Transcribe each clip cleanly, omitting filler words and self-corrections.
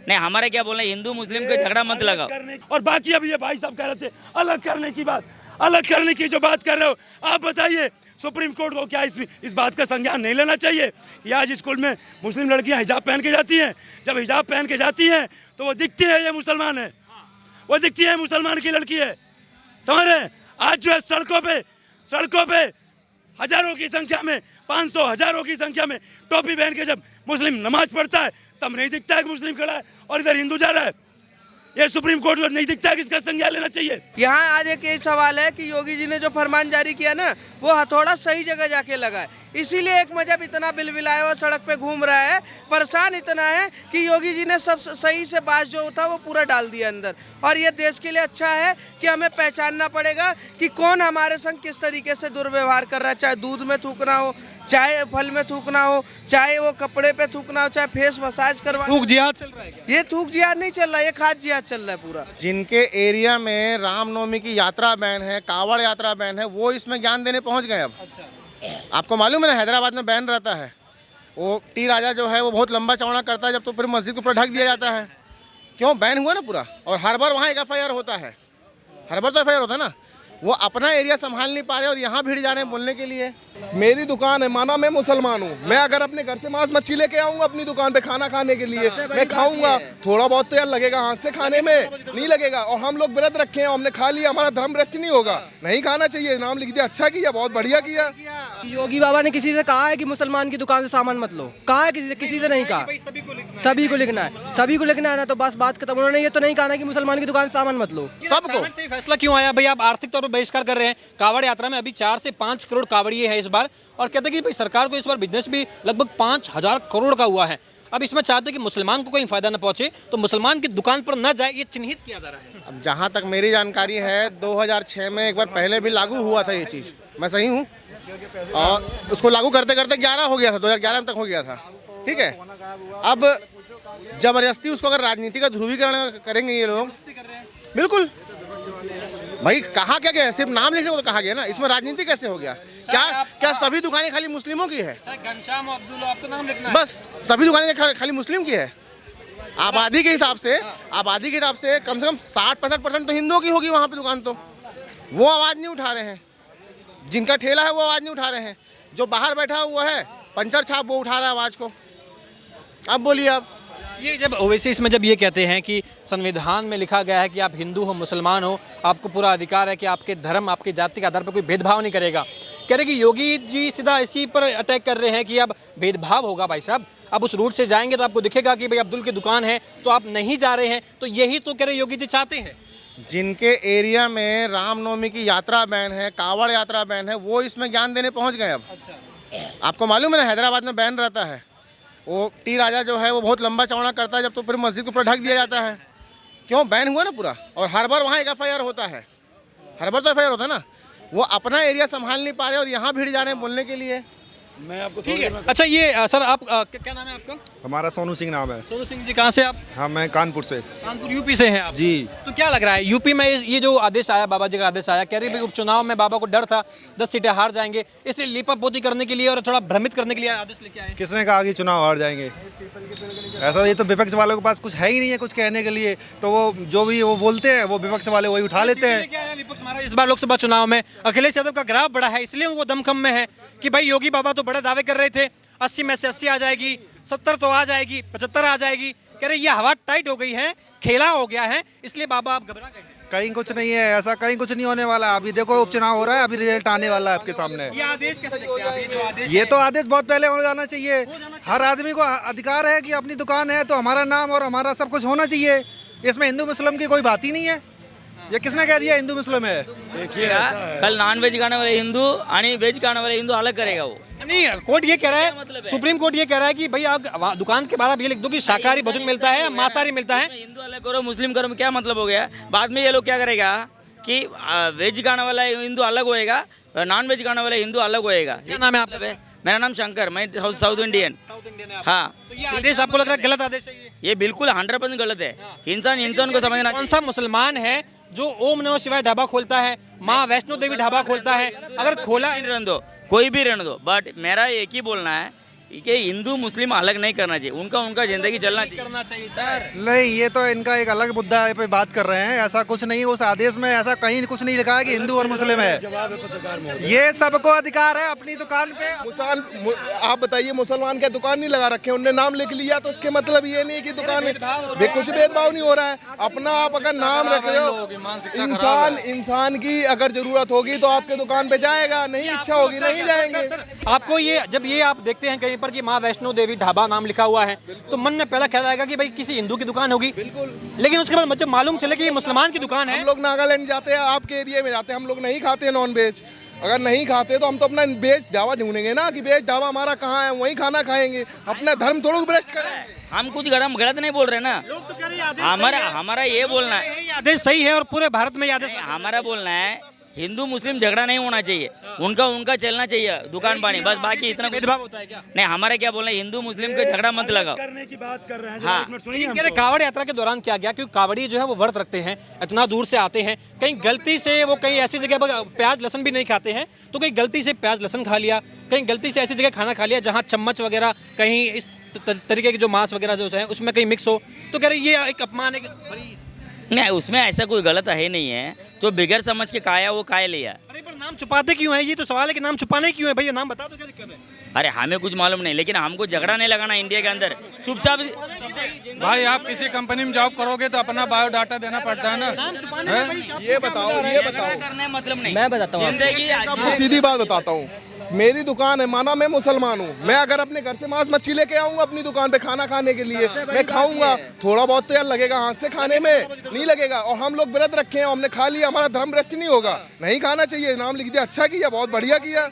नहीं हमारे क्या बोलना है, हिंदू मुस्लिम को झगड़ा मत लगाओ। और बाकी अभी ये भाई साहब कह रहे थे अलग करने की बात, अलग करने की जो बात कर रहे हो आप बताइए, सुप्रीम कोर्ट को क्या इस बात का संज्ञान नहीं लेना चाहिए कि आज स्कूल में मुस्लिम लड़कियां हिजाब पहन के जाती हैं? जब हिजाब पहन के जाती हैं तो वो दिखती है ये मुसलमान है, वो दिखती है मुसलमान की लड़की है, समझ रहे हैं? आज जो है सड़कों पे हजारों की संख्या में, 500 हजारों की संख्या में टोपी पहन के जब मुस्लिम नमाज पढ़ता है तब नहीं दिखता है कि मुस्लिम खड़ा है और इधर हिंदू जा रहा है। ये सुप्रीम कोर्ट को नहीं दिखता है कि इसका संज्ञान लेना चाहिए। यहाँ आज एक ये सवाल है कि योगी जी ने जो फरमान जारी किया ना, वो हथौड़ा सही जगह जाके लगा है, इसीलिए एक मजहब इतना बिलबिलाया हुआ सड़क पे घूम रहा है, परेशान इतना है कि योगी जी ने सब सही से बात जो था वो पूरा डाल दिया अंदर। और ये देश के लिए अच्छा है कि हमें पहचानना पड़ेगा कि कौन हमारे संग किस तरीके से दुर्व्यवहार कर रहा है, चाहे दूध में थूकना हो, चाहे फल में थूकना हो, चाहे वो कपड़े पे थूकना हो, चाहे फेस मसाज करवा। थूक जिहाद चल रहा है क्या? ये थूक जिहाद नहीं चल रहा, ये खाद जिहाद चल रहा है पूरा। जिनके एरिया में रामनवमी की यात्रा बैन है, कावड़ यात्रा बैन है, वो इसमें ज्ञान देने पहुंच गए। अब आपको मालूम है ना, हैदराबाद में बैन रहता है, वो टी राजा जो है वो बहुत लंबा चौड़ा करता है, जब तो पूरी मस्जिद को पूरा ढक दिया जाता है। क्यों बैन हुआ ना पूरा? और हर बार वहाँ एक FIR होता है, हर बार तो FIR होता है ना। वो अपना एरिया संभाल नहीं पा रहे और यहाँ भीड़ जा रहे हैं बोलने के लिए। मेरी दुकान है, माना मैं मुसलमान हूँ, मैं अगर अपने घर से मांस मच्छी लेके आऊँगा अपनी दुकान पे खाना खाने के लिए, मैं खाऊंगा, थोड़ा बहुत तो यार लगेगा हाथ से खाने में, नहीं लगेगा। और हम लोग व्रत रखे हैं, हमने खा लिया, हमारा धर्म भ्रष्ट नहीं होगा, नहीं खाना चाहिए, नाम लिख दिया, अच्छा किया, बहुत बढ़िया किया। योगी बाबा ने किसी से कहा है कि मुसलमान की दुकान से सामान मत लो? कहा है किसी से नहीं कहा? सभी को लिखना है, सभी को लिखना है ना, तो बस बात खत्म। उन्होंने ये तो नहीं कहा ना कि मुसलमान की दुकान से सामान मत लो। सबको फैसला क्यों आया भाई? आप आर्थिक तौर पर बहिष्कार कर रहे हैं कावड़ यात्रा में। अभी 4 से 5 करोड़ कावड़िए हैं इस बार, और कहते हैं कि भाई सरकार को इस बार बिजनेस भी लगभग 5000 करोड़ का हुआ है। अब इसमें चाहते हैं कि मुसलमान को कोई फायदा न पहुंचे, तो मुसलमान की दुकान पर न जाए, ये चिन्हित किया जा रहा है। अब जहाँ तक मेरी जानकारी है 2006 में एक बार पहले भी लागू हुआ था ये चीज़, मैं सही हूँ? और उसको लागू करते करते 11 हो गया था, 2011 तक हो गया था, ठीक है। अब जबरदस्ती उसको अगर राजनीति का ध्रुवीकरण करेंगे ये लोग, बिल्कुल भाई कहा क्या गया, सिर्फ नाम लिखने को तो कहा गया ना, इसमें राजनीति कैसे हो गया? क्या सभी दुकानें खाली मुस्लिमों की है? घनश्याम अब्दुल आपका नाम लिखना है, बस सभी दुकानें खाली मुस्लिम की है? आबादी के हिसाब से कम से कम 60-65% तो हिंदुओं की होगी वहाँ पे दुकान, तो वो आवाज़ नहीं उठा रहे हैं। जिनका ठेला है वो आवाज़ नहीं उठा रहे हैं, जो बाहर बैठा हुआ है पंचर छाप वो उठा रहा है आवाज़ को। अब बोलिए आप, ये जब ओवैसी इसमें जब ये कहते हैं कि संविधान में लिखा गया है कि आप हिंदू हो मुसलमान हो, आपको पूरा अधिकार है कि आपके धर्म आपकी जाति के आधार पर कोई भेदभाव नहीं करेगा, कह रहे कि योगी जी सीधा इसी पर अटैक कर रहे हैं कि अब भेदभाव होगा। भाई साहब अब उस रूट से जाएंगे तो आपको दिखेगा कि भाई अब्दुल की दुकान है, तो आप नहीं जा रहे हैं, तो यही तो कह रहे योगी जी चाहते हैं। जिनके एरिया में रामनवमी की यात्रा बैन है, कावड़ यात्रा बैन है, वो इसमें ज्ञान देने पहुँच गए। अब आपको मालूम है ना, हैदराबाद में बैन रहता है, वो टी राजा जो है वो बहुत लंबा चौड़ा करता है, जब तो पूरी मस्जिद को पूरा ढक दिया जाता है। क्यों बैन हुआ ना पूरा? और हर बार वहाँ एक FIR होता है, हर बार तो FIR होता है ना। वो अपना एरिया संभाल नहीं पा रहे और यहाँ भीड़ जा रहे हैं बोलने के लिए। मैं आपको ठीक है। अच्छा ये सर आप क्या नाम है आपका? हमारा सोनू सिंह नाम है। सोनू सिंह जी कहाँ से आप? हाँ मैं कानपुर से। कानपुर यूपी से हैं आप जी। तो क्या लग रहा है यूपी में ये जो आदेश आया, बाबा जी का आदेश आया, कह रही भाई उपचुनाव में बाबा को डर था 10 सीटें हार जाएंगे, इसलिए लीपापोती करने के लिए और थोड़ा भ्रमित करने के लिए आदेश लेके आए। किसने कहा कि चुनाव हार जाएंगे? ऐसा ये तो विपक्ष वालों के पास कुछ है ही नहीं है कुछ कहने के लिए, तो वो जो भी वो बोलते हैं वो विपक्ष वाले वही उठा लेते हैं। क्या है विपक्ष हमारा इस बार लोकसभा चुनाव में अखिलेश यादव का ग्राफ बढ़ा है, इसलिए उनको दमखम में है कि भाई योगी बाबा तो बड़े दावे कर रहे थे 80 में से 80 आ जाएगी, 70 तो आ जाएगी, 75 आ जाएगी, कह रहे ये हवा टाइट हो गई है, खेला हो गया है, इसलिए बाबा आप घबरा गए। कहीं कुछ नहीं है ऐसा, कहीं कुछ नहीं होने वाला। अभी देखो उपचुनाव हो रहा है, अभी रिजल्ट आने वाला है आपके सामने। ये आदेश कैसे देखते हैं आप? ये जो आदेश ये तो आदेश बहुत पहले हो जाना चाहिए। हर आदमी को अधिकार है कि अपनी दुकान है तो हमारा नाम और हमारा सब कुछ होना चाहिए। इसमें हिंदू मुस्लिम की कोई बात ही नहीं है। ये किसने कह दिया हिंदू मुस्लिम है? देखिए कल नॉन वेज खाने वाले हिंदू और वेज खाने वाले हिंदू अलग करेगा वो। नहीं, कोर्ट ये कह रहा है, सुप्रीम कोर्ट ये कह रहा है कि भाई आप दुकान के बाहर आप ये लिख दो कि शाकाहारी भोजन मिलता है या मांसाहारी मिलता है। हिंदू अलग करो मुस्लिम करो, क्या मतलब हो गया? बाद में ये लोग क्या करेगा कि वेज खाने वाला हिंदू अलग होएगा, नॉन वेज खाने वाला हिंदू अलग होएगा। क्या नाम है आपका? मेरा नाम शंकर, मैं साउथ इंडियन। हाँ, तो ये आदेश आपको लग रहा है गलत आदेश है? ये बिल्कुल 100% गलत है। इंसान को समझना। कौन सा मुसलमान है जो ओम नमः शिवाय ढाबा खोलता है, माँ वैष्णो देवी ढाबा खोलता है? अगर खोला रहने दो, कोई भी रहने दो, बट मेरा एक ही बोलना है कि हिंदू मुस्लिम अलग नहीं करना चाहिए, उनका उनका जिंदगी चलना चाहिए। करना चाहिए सर। नहीं, ये तो इनका एक अलग मुद्दा है पे बात कर रहे हैं। ऐसा कुछ नहीं, उस आदेश में ऐसा कहीं कुछ नहीं लिखा है कि हिंदू और मुस्लिम है। ये सबको अधिकार है अपनी दुकान पे। आप बताइए, मुसलमान के दुकान नहीं लगा रखे, उनने नाम लिख लिया तो उसके मतलब ये नहीं कि दुकान में कुछ भेदभाव नहीं हो रहा है। अपना आप अगर नाम रख रहे हो, इंसान की अगर जरूरत होगी तो आपके दुकान पे जाएगा, नहीं इच्छा होगी नहीं जाएंगे। आपको ये जब ये आप देखते हैं कहीं पर कि माँ वैष्णो देवी ढाबा नाम लिखा हुआ है तो मन में पहला ख्याल आएगा कि भाई किसी हिंदू की दुकान होगी। बिल्कुल। लेकिन उसके बाद जब मालूम चले कि ये मुसलमान की दुकान है। हम लोग नागालैंड जाते हैं, आपके एरिया में जाते हैं, हम लोग नहीं खाते नॉन वेज। अगर नहीं खाते तो हम तो अपना वेज ढाबा ढूंढेंगे ना कि वेज ढाबा हमारा कहाँ है, वहीं खाना खाएंगे। अपना धर्म थोड़ा भ्रष्ट करेंगे। हम कुछ गलत नहीं बोल रहे ना, लोग तो कह रहे हैं हमारा ये बोलना है, ये आदेश सही है और पूरे भारत में ये आदेश हमारा बोलना है हिंदू मुस्लिम झगड़ा नहीं होना चाहिए, उनका चलना चाहिए दुकान पानी, बस बाकी इतना भेदभाव होता है क्या? नहीं। हमारा क्या बोलना है, हिंदू मुस्लिम का झगड़ा मत लगाओ। करने की बात कर रहे हैं। हाँ। एक मिनट सुनिए कह रहे कावड़ यात्रा के दौरान क्या गया, क्योंकि कावड़ी जो है वो व्रत रखते हैं, इतना दूर से आते हैं, कहीं गलती से वो कहीं ऐसी जगह पर प्याज लहसन भी नहीं खाते हैं तो कहीं गलती से प्याज लहसन खा लिया, कहीं गलती से ऐसी जगह खाना खा लिया जहाँ चम्मच वगैरह कहीं इस तरीके के जो मांस वगैरह जो है उसमें कहीं मिक्स हो, तो कह रहे ये एक अपमान है। नहीं, उसमें ऐसा कोई गलत है नहीं है, जो बिगड़ समझ के खाया वो खाए लिया। अरे पर नाम छुपाते क्यों है, ये तो सवाल है कि नाम छुपाने क्यों है भैया, नाम बता दो क्या दिक्कत है। अरे हमें कुछ मालूम नहीं, लेकिन हमको झगड़ा नहीं लगाना इंडिया के अंदर, चुपचाप। भाई आप किसी कंपनी में जॉब करोगे तो अपना बायोडाटा देना पड़ता है ना। ये बताओ करने मतलब नहीं, मैं बताता हूँ जिंदगी आपको सीधी बात बताता हूँ। मेरी दुकान है, माना मैं मुसलमान हूँ, मैं अगर अपने घर से मांस मच्छी लेके आऊंगा अपनी दुकान पे खाना खाने के लिए, मैं खाऊंगा, थोड़ा बहुत तो यार लगेगा हाथ से खाने में, नहीं लगेगा। और हम लोग व्रत रखे हैं, हमने खा लिया, हमारा धर्म भ्रष्ट नहीं होगा, नहीं खाना चाहिए। नाम लिख दिया, अच्छा किया, बहुत बढ़िया किया,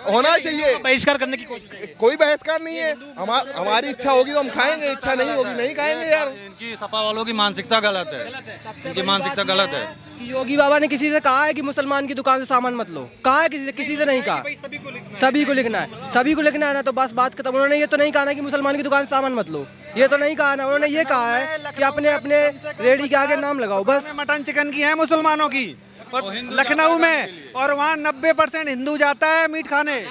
होना चाहिए। बहिष्कार करने की कोशिश है। कोई बहिष्कार नहीं है, हमारी इच्छा होगी तो हम खाएंगे, इच्छा नहीं होगी नहीं खाएंगे यार। इनकी सपा वालों की मानसिकता गलत है, इनकी मानसिकता गलत है। योगी बाबा ने किसी से कहा है कि मुसलमान की दुकान से सामान मत लो, कहा है किसी से नहीं कहा। सभी को लिखना है, सभी को लिखना है ना, तो बस बात खत्म। उन्होंने ये तो नहीं कहा ना कि मुसलमान की दुकान से सामान मत लो, ये तो नहीं कहा ना। उन्होंने ये कहा है कि अपने अपने रेडी के आगे नाम लगाओ बस। मटन चिकन की है मुसलमानों की, और लखनऊ में, और वहाँ 90% हिंदू जाता है मीट खाने,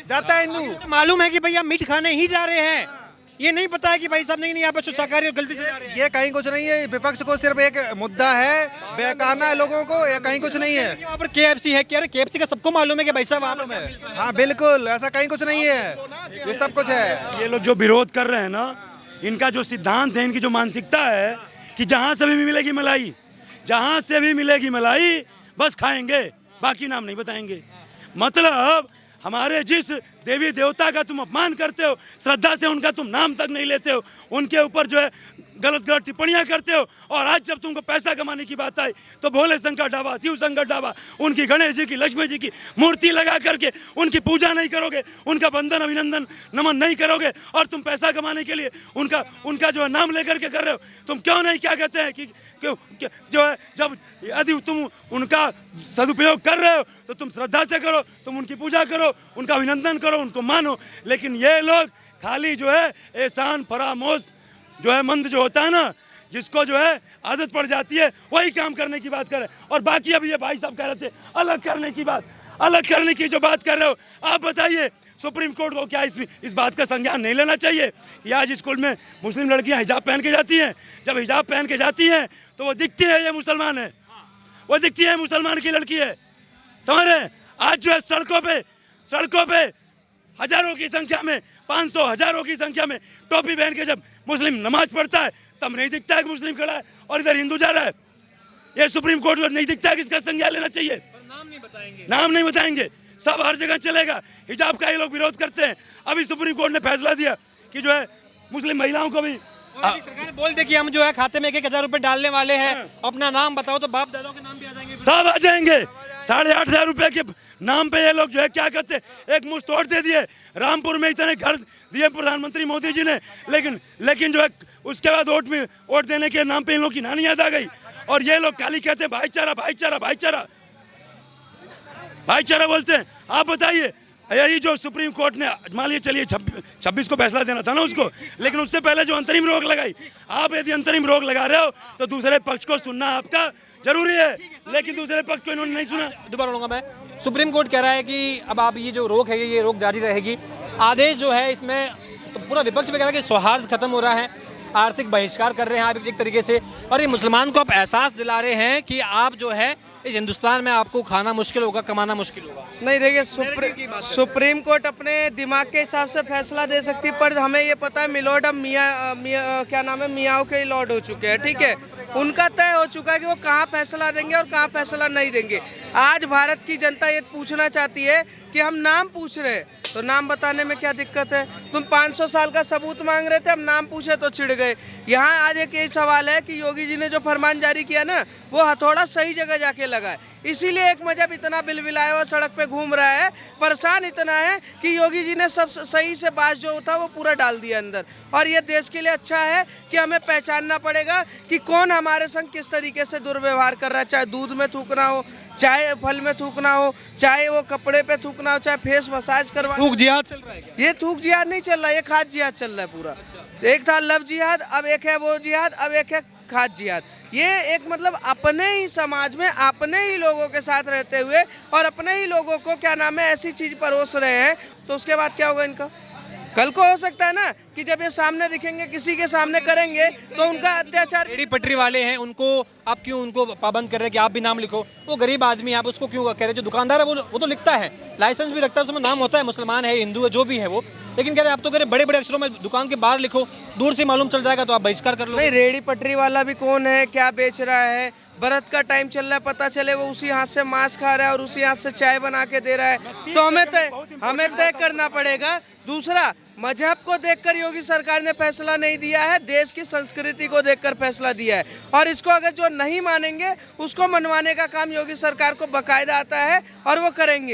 जाता है हिंदू। मालूम है कि भैया मीट खाने ही जा रहे हैं, ये नहीं पता है कि भाई साहब नहीं यहाँ पे शाकाहारी और गलती से जा रहे हैं। ये कहीं कुछ नहीं है, विपक्ष को सिर्फ एक मुद्दा है, बहकाना है लोगों को, या कहीं कुछ नहीं है। यहाँ पर KFC है, क्या KFC का सबको मालूम है कि भाई साहब मालूम है। हाँ बिल्कुल, ऐसा कहीं कुछ नहीं है, ये सब कुछ है। ये लोग जो विरोध कर रहे हैं ना, इनका जो सिद्धांत है, इनकी जो मानसिकता है कि जहाँ से भी मिलेगी मलाई, जहाँ से भी मिलेगी मलाई बस खाएंगे, बाकी नाम नहीं बताएंगे। मतलब हमारे जिस देवी देवता का तुम अपमान करते हो, श्रद्धा से उनका तुम नाम तक नहीं लेते हो, उनके ऊपर जो है गलत गलत टिप्पणियां करते हो, और आज जब तुमको पैसा कमाने की बात आई तो भोले शंकर ढाबा, शिव शंकर ढाबा, उनकी गणेश जी की, लक्ष्मी जी की मूर्ति लगा करके उनकी पूजा नहीं करोगे, उनका वंदन अभिनंदन नमन नहीं करोगे, और तुम पैसा कमाने के लिए उनका जो है नाम लेकर के कर रहे हो। तुम क्यों नहीं, क्या कहते हैं कि क्यों जो है, जब यदि तुम उनका सदुपयोग कर रहे हो तो तुम श्रद्धा से करो, तुम उनकी पूजा करो, उनका अभिनंदन करो, उनको मानो। लेकिन ये लोग खाली जो है एहसान फरामोश जो है मंद जो होता है ना, जिसको जो है आदत पड़ जाती है, वही काम करने की बात करे। और बाकी अभी ये भाई साहब कह रहे थे अलग करने की बात, अलग करने की जो बात कर रहे हो, आप बताइए सुप्रीम कोर्ट को क्या इस बात का संज्ञान नहीं लेना चाहिए कि आज स्कूल में मुस्लिम लड़कियां हिजाब पहन के जाती हैं? जब हिजाब पहन के जाती हैं तो वो दिखती है ये मुसलमान है, वो दिखती है मुसलमान की लड़की है, समझ रहे हैं? आज जो है सड़कों पे हजारों की संख्या में, 500 हजारों की संख्या में टोपी पहन के जब मुस्लिम नमाज पढ़ता है तब नहीं दिखता है कि मुस्लिम खड़ा है और इधर हिंदू जा रहा है। ये सुप्रीम कोर्ट को नहीं दिखता है कि इसका संज्ञान लेना चाहिए। नाम नहीं बताएंगे, सब हर जगह चलेगा। हिजाब का ये लोग विरोध करते हैं। अभी सुप्रीम कोर्ट ने फैसला दिया कि जो है मुस्लिम महिलाओं को भी सरकार बोल दे कि हम जो है खाते में 1,000 रुपए डालने वाले हैं, अपना नाम बताओ तो बाप दादाओं के नाम भी आ जाएंगे, सब आ जाएंगे। 8,500 रुपए के नाम पे ये लोग जो है क्या करते हैं, एक मुश्त तोड़ दे दिए। रामपुर में इतने घर दिए प्रधानमंत्री मोदी जी ने, लेकिन जो है उसके बाद वोट देने के नाम पे इन लोग की नानी याद आ गई। और ये लोग खाली कहते हैं भाईचारा भाईचारा भाईचारा भाईचारा बोलते हैं। आप बताइए, यही जो सुप्रीम कोर्ट ने मान लिया, चलिए 26 को फैसला देना था ना उसको, लेकिन उससे पहले जो अंतरिम रोक लगाई, आप यदि अंतरिम रोक लगा रहे हो तो दूसरे पक्ष को सुनना आपका जरूरी है, लेकिन दूसरे पक्ष को इन्होंने नहीं सुना। दोबारा बोलूंगा मैं, सुप्रीम कोर्ट कह रहा है कि अब आप ये जो रोक है ये रोक जारी रहेगी, आदेश जो है इसमें तो पूरा विपक्ष वगैरह के सौहार्द खत्म हो रहा है, आर्थिक बहिष्कार कर रहे हैं आप एक तरीके से, और ये मुसलमान को आप एहसास दिला रहे हैं कि आप जो है इस हिंदुस्तान में आपको खाना मुश्किल होगा, कमाना मुश्किल होगा। नहीं देखिए, सुप्रीम कोर्ट अपने दिमाग के हिसाब से फैसला दे सकती है, पर हमें ये पता है मिलोड अब क्या नाम है, मियाओ के लॉर्ड हो चुके हैं, ठीक है। उनका तय हो चुका है कि वो कहाँ फैसला देंगे और कहाँ फैसला नहीं देंगे। आज भारत की जनता ये पूछना चाहती है कि हम नाम पूछ रहे हैं, तो नाम बताने में क्या दिक्कत है? तुम 500 साल का सबूत मांग रहे थे, हम नाम पूछे तो चिढ़ गए। यहाँ आज एक यही सवाल है कि योगी जी ने जो फरमान जारी किया ना, वो हथौड़ा सही जगह जाके लगा है। इसीलिए एक मजहब इतना बिलबिलाया हुआ सड़क पे घूम रहा है, परेशान इतना है कि योगी जी ने सब सही से बात जो था वो पूरा डाल दिया अंदर। और ये देश के लिए अच्छा है कि हमें पहचानना पड़ेगा कि कौन हमारे संग किस तरीके से दुर्व्यवहार कर रहा है, चाहे दूध में थूकना हो, चाहे फल में थूकना हो, चाहे वो कपड़े पे थूकना हो, चाहे फेस मसाज करवा। थूक जिहाद चल रहा है क्या? ये थूक जिहाद नहीं चल रहा, ये खाद जिहाद चल रहा है पूरा। एक था लव जिहाद, अब एक है वो जिहाद, अब एक है खाद जिहाद। ये एक मतलब अपने ही समाज में अपने ही लोगों के साथ रहते हुए और अपने ही लोगों को क्या नाम है ऐसी चीज परोस रहे हैं, तो उसके बाद क्या होगा इनका? कल को हो सकता है ना कि जब ये सामने दिखेंगे, किसी के सामने करेंगे तो उनका अत्याचार। रेडी पटरी वाले हैं, उनको आप क्यों उनको पाबंद कर रहे हैं कि आप भी नाम लिखो? वो गरीब आदमी, आप उसको क्यों कह रहे हैं? जो दुकानदार है वो तो लिखता है, लाइसेंस भी रखता है, उसमें नाम होता है, मुसलमान है, हिंदू है, जो भी है वो, लेकिन कह रहे हैं आप तो कह रहे बड़े बड़े अक्षरों में दुकान के बाहर लिखो, दूर से मालूम चल जाएगा तो आप बहिष्कार कर लो। नहीं, रेडी पटरी वाला भी कौन है, क्या बेच रहा है, व्रत का टाइम चल रहा है, पता चले वो उसी हाथ से मांस खा रहा है और उसी हाथ से चाय बना के दे रहा है, तो हमें तय करना पड़ेगा। दूसरा, मजहब को देखकर योगी सरकार ने फैसला नहीं दिया है, देश की संस्कृति को देखकर फैसला दिया है, और इसको अगर जो नहीं मानेंगे उसको मनवाने का काम योगी सरकार को बकायदा आता है और वो करेंगे।